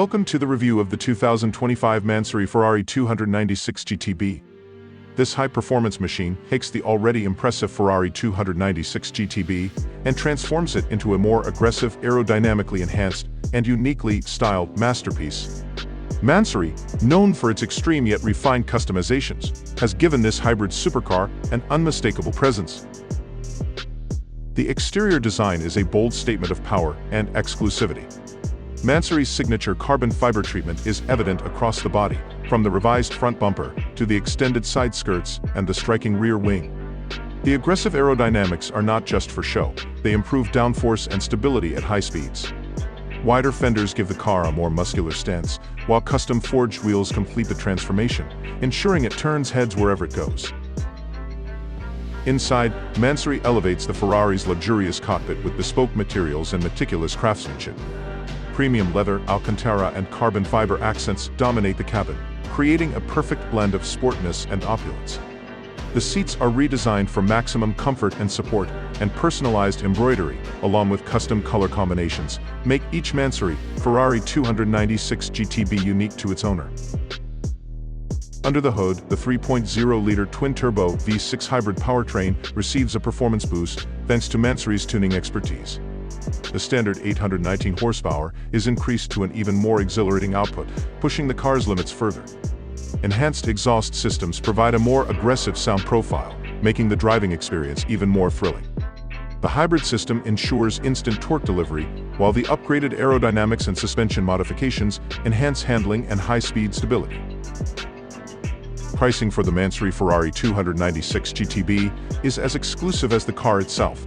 Welcome to the review of the 2025 MANSORY Ferrari 296 GTB. This high-performance machine takes the already impressive Ferrari 296 GTB and transforms it into a more aggressive, aerodynamically enhanced, and uniquely styled masterpiece. MANSORY, known for its extreme yet refined customizations, has given this hybrid supercar an unmistakable presence. The exterior design is a bold statement of power and exclusivity. MANSORY's signature carbon fiber treatment is evident across the body, from the revised front bumper to the extended side skirts and the striking rear wing. The aggressive aerodynamics are not just for show, they improve downforce and stability at high speeds. Wider fenders give the car a more muscular stance, while custom forged wheels complete the transformation, ensuring it turns heads wherever it goes. Inside, MANSORY elevates the Ferrari's luxurious cockpit with bespoke materials and meticulous craftsmanship. Premium leather, Alcantara, and carbon fiber accents dominate the cabin, creating a perfect blend of sportiness and opulence. The seats are redesigned for maximum comfort and support, and personalized embroidery, along with custom color combinations, make each MANSORY Ferrari 296 GTB unique to its owner. Under the hood, the 3.0-liter twin-turbo V6 hybrid powertrain receives a performance boost thanks to MANSORY's tuning expertise. The standard 819 horsepower is increased to an even more exhilarating output, pushing the car's limits further. Enhanced exhaust systems provide a more aggressive sound profile, making the driving experience even more thrilling. The hybrid system ensures instant torque delivery, while the upgraded aerodynamics and suspension modifications enhance handling and high-speed stability. Pricing for the MANSORY Ferrari 296 GTB is as exclusive as the car itself.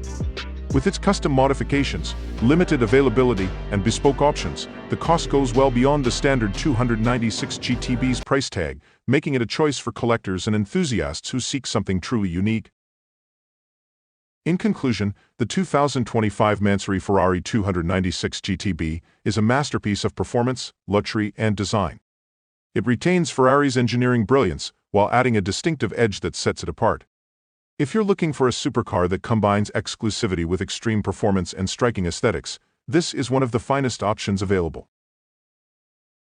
With its custom modifications, limited availability, and bespoke options, the cost goes well beyond the standard 296 GTB's price tag, making it a choice for collectors and enthusiasts who seek something truly unique. In conclusion, the 2025 MANSORY Ferrari 296 GTB is a masterpiece of performance, luxury, and design. It retains Ferrari's engineering brilliance, while adding a distinctive edge that sets it apart. If you're looking for a supercar that combines exclusivity with extreme performance and striking aesthetics, this is one of the finest options available.